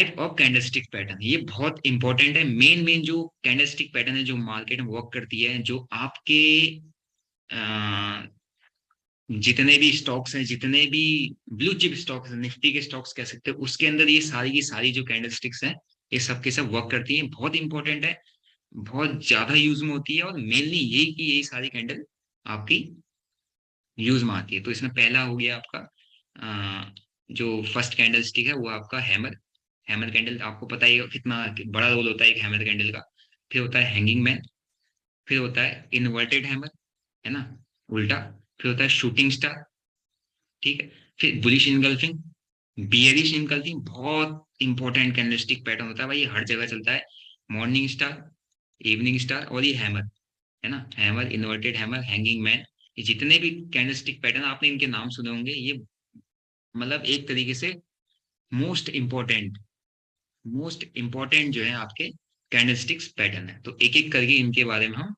Type of candlestick pattern, ये बहुत important है। मेन मेन जो कैंडलस्टिक पैटर्न है जो मार्केट में वर्क करती है, जो आपके अ, जितने भी स्टॉक्स हैं, जितने भी ब्लू चिप स्टॉक्स हैं, निफ्टी के स्टॉक्स कह सकते हो, उसके अंदर ये सारी की सारी जो कैंडलस्टिक्स हैं, ये सब के सब वर्क करती हैं। बहुत इंपॉर्टेंट है, बहुत ज्यादा यूज में होती है, और मेनली यही कि यही सारी कैंडल आपकी यूज में आती है। तो इसमें पहला हो गया आपका जो फर्स्ट कैंडल स्टिक है वो आपका हैमर। हैमर कैंडल आपको पता ही है कितना बड़ा रोल होता है एक हैमर कैंडल का। फिर होता है हैंगिंग मैन, फिर होता है इन्वर्टेड हैमर, है ना, उल्टा। फिर होता है शूटिंग स्टार, ठीक है। फिर बुलिश इनगल्फिंग, बियरिश इनगल्फिंग, बहुत इंपॉर्टेंट कैंडलस्टिक पैटर्न होता है भाई, ये हर जगह चलता है। मॉर्निंग स्टार, इवनिंग स्टार, और ये हैमर, है ना, hammer, inverted hammer, hanging man. ये जितने भी कैंडलस्टिक पैटर्न आपने इनके नाम सुने होंगे, ये मतलब एक तरीके से मोस्ट इंपॉर्टेंट, मोस्ट इंपॉर्टेंट जो है आपके कैंडलस्टिक्स पैटर्न है। तो एक एक करके इनके बारे में हम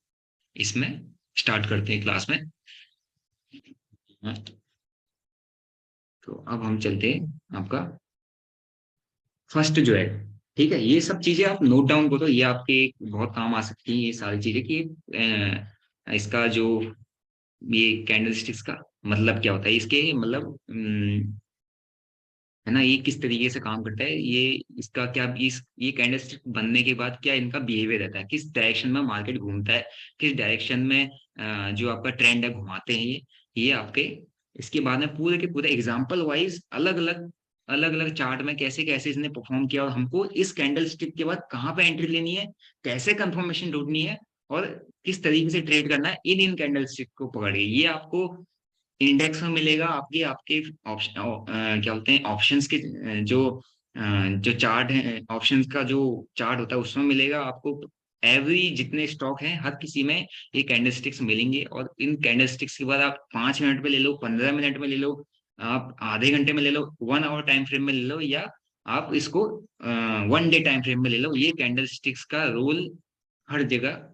इसमें स्टार्ट करते हैं क्लास में। हाँ, तो अब हम चलते हैं आपका फर्स्ट जो है, ठीक है। ये सब चीजें आप नोट डाउन करो, ये आपके बहुत काम आ सकती हैं ये सारी चीजें कि इसका जो ये कैंडलस्टिक्स का मतलब क्या होता है, इसके मतलब है ना, ये किस तरीके से काम करता है, ये इसका क्या, इस ये कैंडलस्टिक बनने के बाद क्या इनका बिहेवियर रहता है, किस डायरेक्शन में मार्केट घूमता है, किस डायरेक्शन में जो आपका ट्रेंड है घुमाते हैं ये आपके इसके बाद में पूरे के पूरे एग्जांपल वाइज अलग अलग चार्ट में कैसे कैसे इसने परफॉर्म किया, और हमको इस कैंडल स्टिक के बाद कहाँ पे एंट्री लेनी है, कैसे कंफर्मेशन ढूंढनी है, और किस तरीके से ट्रेड करना है इन कैंडल स्टिक को पकड़ के, ये आपको इंडेक्स में मिलेगा। आपके आपके ऑप्शन क्या बोलते हैं ऑप्शंस के जो चार्ट है, ऑप्शंस का जो चार्ट होता है उसमें मिलेगा आपको। एवरी जितने स्टॉक हैं हर किसी में ये कैंडलस्टिक्स मिलेंगे, और इन कैंडलस्टिक्स के बाद आप 5 मिनट में ले लो, 15 मिनट में ले लो, आप आधे घंटे में ले लो, 1 आवर टाइम फ्रेम में ले लो, या आप इसको 1 डे टाइम फ्रेम में ले लो, ये कैंडलस्टिक्स का रोल हर जगह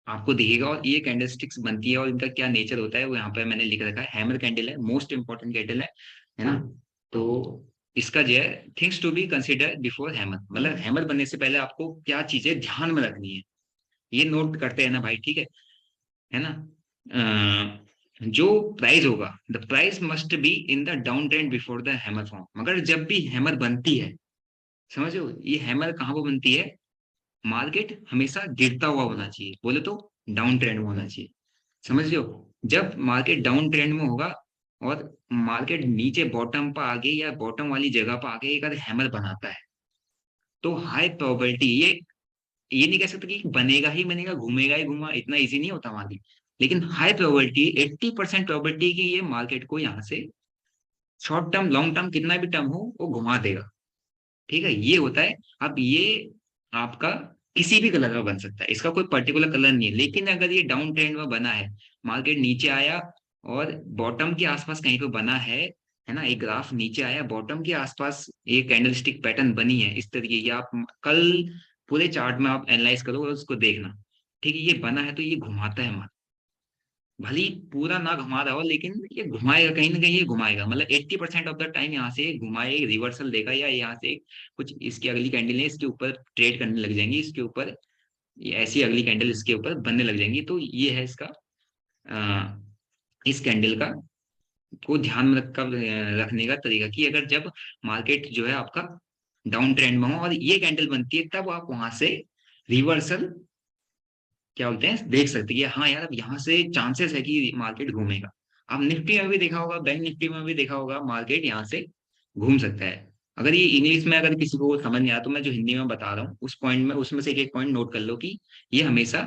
आपको दिखेगा। और ये कैंडलस्टिक्स बनती है और इनका क्या नेचर होता है वो यहाँ पे मैंने लिख रखा है। हैमर कैंडल है, मोस्ट इंपॉर्टेंट कैंडल है ना। तो इसका जो है things to be consider before hammer, मतलब हैमर बनने से पहले आपको क्या चीजें ध्यान में रखनी है, ये नोट करते हैं ना भाई, ठीक है ना। जो प्राइस होगा, the price must be in the down trend before the hammer form. मगर जब भी हैमर बनती है, समझो ये हैमर कहाँ पर बनती है, मार्केट हमेशा गिरता हुआ होना चाहिए, बोले तो डाउन ट्रेंड में होना चाहिए, समझ रहे हो। जब मार्केट डाउन ट्रेंड में होगा और मार्केट नीचे बॉटम पर आगे या बॉटम वाली जगह पर आगे एक अगर हैमर बनाता है, तो हाई प्रोबेबिलिटी, ये नहीं कह सकते कि बनेगा ही बनेगा, घूमेगा ही घूमा, इतना इजी नहीं होता मार्केट। लेकिन हाई प्रोबेबिलिटी, 80% प्रोबेबिलिटी की ये मार्केट को यहाँ से शॉर्ट टर्म लॉन्ग टर्म कितना भी टर्म हो वो घुमा देगा, ठीक है, ये होता है। अब ये आपका किसी भी कलर का बन सकता है, इसका कोई पर्टिकुलर कलर नहीं है। लेकिन अगर ये डाउन ट्रेंड में बना है, मार्केट नीचे आया और बॉटम के आसपास कहीं पे बना है ना, एक ग्राफ नीचे आया बॉटम के आसपास, ये कैंडलस्टिक पैटर्न बनी है इस तरीके की, आप कल पूरे चार्ट में आप एनालाइज करो और उसको देखना, ठीक है। ये बना है तो ये घुमाता है, भले ही पूरा ना घुमा रहा हो लेकिन ये घुमाएगा, कहीं ना कहीं ये घुमाएगा, मतलब 80% ऑफ द टाइम यहाँ से घुमाए रिवर्सल देगा, या यहाँ से कुछ इसकी अगली कैंडल है इसके ऊपर ट्रेड करने लग जाएंगी, इसके ऊपर ये ऐसी अगली कैंडल इसके ऊपर बनने लग जाएंगी। तो ये है इसका इस कैंडल का को ध्यान में रखकर रखने का तरीका, कि अगर जब मार्केट जो है आपका डाउन ट्रेंड में हो और ये कैंडल बनती है, तब आप वहां से रिवर्सल क्या बोलते हैं देख सकते हैं कि हाँ यार अब यहाँ से चांसेस है कि मार्केट घूमेगा। अब निफ्टी में भी देखा होगा, बैंक निफ्टी में भी देखा होगा, मार्केट यहाँ से घूम सकता है। अगर ये इंग्लिश में अगर किसी को समझ नहीं आया तो मैं जो हिंदी में बता रहा हूँ उस पॉइंट में, उसमें से एक एक पॉइंट नोट कर लो कि ये हमेशा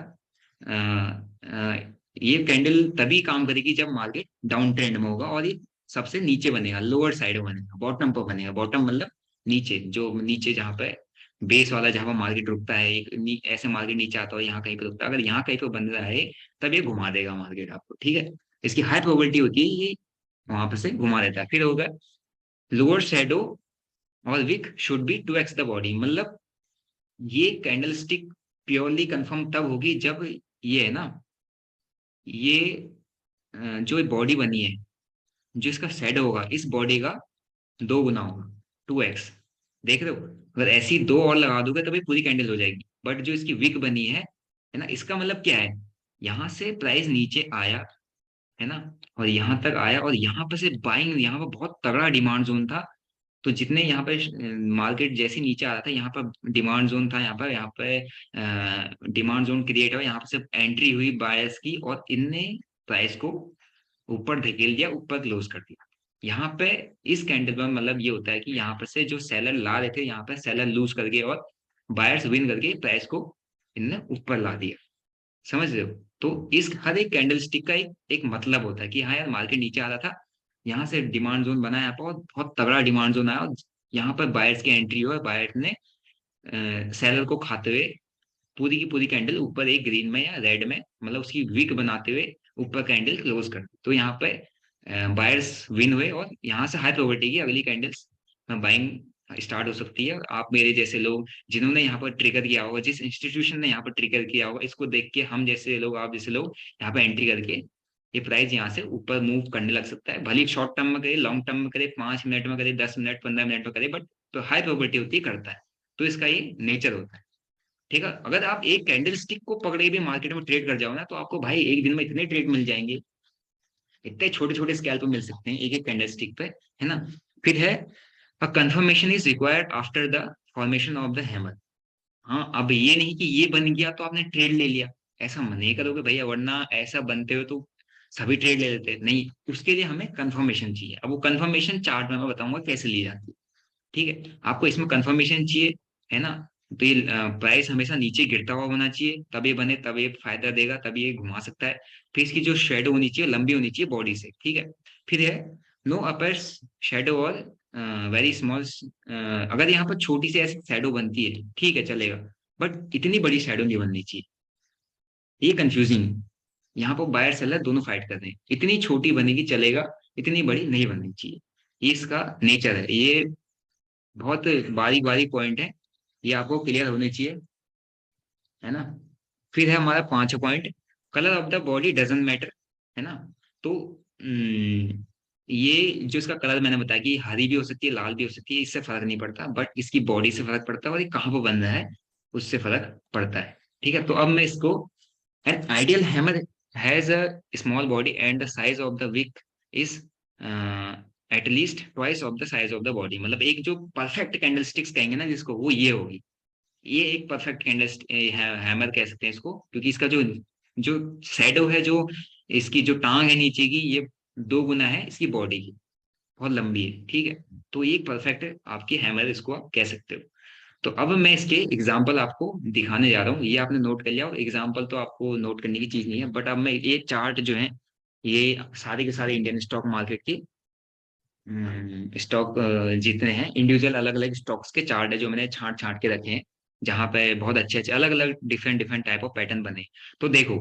अ, ये कैंडल तभी काम करेगी जब मार्केट डाउन ट्रेंड में होगा और ये सबसे नीचे बनेगा, लोअर साइड में बनेगा, बॉटम पर बनेगा। बॉटम मतलब नीचे, जो नीचे जहाँ पे बेस वाला जहाँ पर मार्केट रुकता है, एक ऐसे मार्केट नीचे आता है यहाँ कहीं पे रुकता है, अगर यहाँ कहीं पे बन रहा है तब ये घुमा देगा मार्केट आपको, ठीक है। इसकी हाई प्रोबेबिलिटी होती है ये वहां पर से घुमा देता है। फिर होगा लोअर शेडो और wick should be 2x the body, मतलब ये कैंडल स्टिक प्योरली कंफर्म तब होगी जब ये है ना, ये जो बॉडी बनी है, जो इसका शेडो होगा इस बॉडी का 2 गुना होगा, 2x, देख रहे हो, अगर ऐसी दो और लगा दोगे तभी पूरी कैंडल हो जाएगी। बट जो इसकी विक बनी है ना, इसका मतलब क्या है, यहाँ से प्राइस नीचे आया, है ना, और यहाँ तक आया, और यहाँ पर से बाइंग, यहाँ पर बहुत तगड़ा डिमांड जोन था। तो जितने यहाँ पे मार्केट जैसे नीचे आ रहा था, यहाँ पर डिमांड जोन था, यहाँ पे डिमांड जोन क्रिएट हुआ, यहाँ पर से एंट्री हुई बायर्स की, और इनने प्राइस को ऊपर धकेल दिया, ऊपर क्लोज कर दिया। यहाँ पे इस कैंडल में मतलब ये होता है कि यहाँ पर से जो सेलर ला रहे थे, यहाँ पे सेलर लूज कर गए, और बायर्स विन करके प्राइस को इनने ऊपर ला दिया। समझ रहे हो? तो इस हर एक कैंडल स्टिक का एक मतलब होता है कि हाँ यार, मार्केट नीचे आ रहा था, यहाँ से डिमांड जोन बना, यहाँ पर और बहुत तगड़ा डिमांड जोन आया, और यहाँ पर बायर्स की एंट्री हुआ, बायर्स ने सेलर को खाते हुए पूरी की पूरी कैंडल ऊपर एक ग्रीन में या रेड में, मतलब उसकी विक बनाते हुए ऊपर कैंडल क्लोज कर दी। तो यहाँ पे बायर्स विन हुए, और यहाँ से हाई प्रोबेबिलिटी की अगली कैंडल्स बाइंग स्टार्ट हो सकती है। आप मेरे जैसे लोग जिन्होंने यहाँ पर ट्रिगर किया होगा, जिस इंस्टीट्यूशन ने यहाँ पर ट्रिगर किया होगा, इसको देख के हम जैसे लोग, आप जैसे लोग यहाँ पे एंट्री करके ये प्राइस यहाँ से ऊपर मूव करने लग सकता है। भले शॉर्ट टर्म में करे, लॉन्ग टर्म में करे, 5 मिनट में करे, 10 मिनट, 15 मिनट में करे, बट तो हाई प्रोबेबिलिटी होती है करता है। तो इसका ये नेचर होता है। ठीक है, अगर आप एक कैंडल स्टिक को पकड़े भी मार्केट में ट्रेड कर जाओ ना, तो आपको भाई एक दिन में इतने ट्रेड मिल जाएंगे, इतने छोटे छोटे स्केल पे मिल सकते हैं एक एक कैंडल स्टिक पे, है ना। फिर है, a confirmation is required after the formation of the hammer. हाँ, अब ये नहीं कि ये बन गया तो आपने ट्रेड ले लिया, ऐसा नहीं करोगे भैया, वरना ऐसा बनते हो तो सभी ट्रेड ले लेते हैं। नहीं, उसके लिए हमें कंफर्मेशन चाहिए। अब वो कंफर्मेशन चार्ट में मैं बताऊंगा कैसे ली जाती है। ठीक है, आपको इसमें कंफर्मेशन चाहिए, है ना। तो ये प्राइस हमेशा नीचे गिरता हुआ होना चाहिए, तब ये बने, तब ये फायदा देगा, तब ये घुमा सकता है। फिर इसकी जो शेडो होनी चाहिए, लंबी होनी चाहिए बॉडी से। ठीक है, फिर है, नो अपर शेडो और वेरी स्मॉल। अगर यहाँ पर छोटी सी ऐसी शेडो बनती है, ठीक है चलेगा, बट इतनी बड़ी शेडो नहीं बननी चाहिए। ये कंफ्यूजिंग, यहाँ पर बायर सेलर दोनों फाइट कर रहे हैं, इतनी छोटी बनेगी चलेगा, इतनी बड़ी नहीं बननी चाहिए। ये इसका नेचर है, ये बहुत बारीक बारीक पॉइंट है, ये आपको क्लियर होने चाहिए, है ना। फिर है हमारा 5वां point, colour of the body doesn't matter, है ना। तो ये जो इसका कलर मैंने बताया कि हरी भी हो सकती है, लाल भी हो सकती है, इससे फर्क नहीं पड़ता, बट इसकी बॉडी से फर्क पड़ता है, और ये कहाँ पर बन रहा है उससे फर्क पड़ता है। ठीक है, तो अब मैं इसको, an ideal hammer has a small body and the size of the wick is at least twice of the size of the body. मतलब एक जो परफेक्ट कैंडल स्टिक्स कहेंगे ना जिसको, वो ये होगी, ये एक परफेक्ट कैंडल हैमर कह सकते हैं इसको, क्योंकि इसका जो जो शैडो है, जो इसकी जो टांग है नीचे की, ये 2 गुना है इसकी बॉडी की, बहुत लंबी है। ठीक है, तो ये एक परफेक्ट आपकी हैमर, इसको आप कह सकते हो। तो अब मैं इसके एग्जाम्पल आपको दिखाने जा रहा हूँ, ये आपने नोट कर लिया, और एग्जाम्पल तो आपको नोट करने की चीज नहीं है, बट अब मैं ये चार्ट जो है, ये सारे के सारे इंडियन स्टॉक मार्केट के स्टॉक जितने हैं, इंडिविजुअल अलग अलग स्टॉक्स के चार्ट है, जो मैंने छांट छांट के रखे हैं, जहाँ पे बहुत अच्छे अच्छे अलग अलग different different type of pattern बने। तो देखो,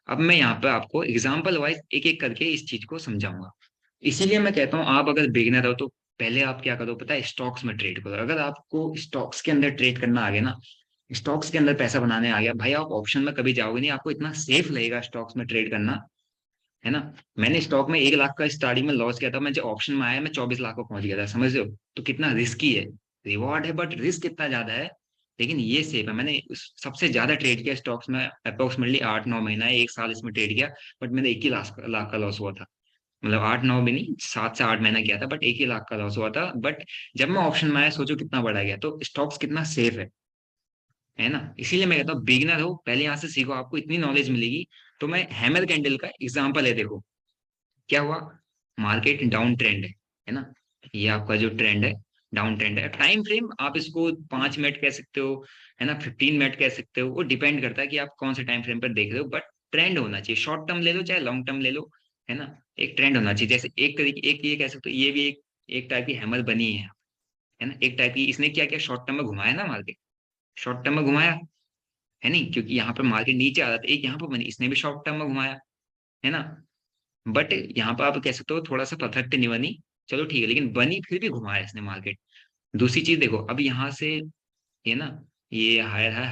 अब मैं यहाँ पे आपको एग्जाम्पल वाइज एक एक करके इस चीज को समझाऊंगा। इसीलिए मैं कहता हूँ, आप अगर बिगिनर हो तो पहले आप क्या करो पता है, स्टॉक्स में ट्रेड करो। अगर आपको स्टॉक्स के अंदर ट्रेड करना आ गया ना, स्टॉक्स के अंदर पैसा बनाने आ गया भाई, आप ऑप्शन में कभी जाओगे नहीं, आपको इतना सेफ लगेगा स्टॉक्स में ट्रेड करना, है ना। मैंने स्टॉक में 1 लाख का स्टार्टिंग में लॉस किया था, मैं जब ऑप्शन में आया मैं 24 लाख को पहुंच गया था, समझ रहे हो। तो कितना रिस्की है, रिवॉर्ड है बट रिस्क कितना ज्यादा है, लेकिन ये सेफ है। मैंने सबसे ज्यादा ट्रेड किया स्टॉक्स में, अप्रोक्सीमेटली 8-9 महीना, 1 साल इसमें ट्रेड किया, बट मेरा 21 लाख लाख का लॉस हुआ था। मतलब 8-9 भी नहीं, 7 से 8 महीना किया था, बट 1 ही लाख का लॉस हुआ था। बट जब मैं ऑप्शन में आया, सोचो कितना बढ़ा गया। तो स्टॉक्स कितना सेफ है ना। इसीलिए मैं कहता हूँ बिगिनर हो, पहले यहाँ से सीखो, आपको इतनी नॉलेज मिलेगी। तो मैं हैमर कैंडल का एग्जांपल है, देखो क्या हुआ, मार्केट डाउन ट्रेंड है ना, ये आपका जो ट्रेंड है, डाउन ट्रेंड है। टाइम फ्रेम आप इसको 5 मिनट कह सकते हो, है ना, 15 मिनट कह सकते हो, वो डिपेंड करता है कि आप कौन से टाइम फ्रेम पर देख रहे हो, बट ट्रेंड होना चाहिए। शॉर्ट टर्म ले लो चाहे लॉन्ग टर्म ले लो, है ना, एक ट्रेंड होना चाहिए। जैसे एक तरीके, एक ये कह सकते हो, ये भी एक टाइप की हैमर बनी है ना, एक टाइप की। इसने क्या किया, शॉर्ट टर्म में घुमाया ना मार्केट, शॉर्ट टर्म में घुमाया, है नहीं, क्योंकि यहाँ पर मार्केट नीचे आ रहा था, एक यहाँ पर बनी, इसने भी शॉर्ट टर्म में घुमाया, है ना। बट यहाँ पर आप कह सकते हो थोड़ा सा परफेक्ट नहीं बनी, चलो ठीक है, लेकिन बनी फिर भी घुमाया इसने मार्केट। दूसरी चीज देखो, अब यहाँ से ये ना, ये हायर है,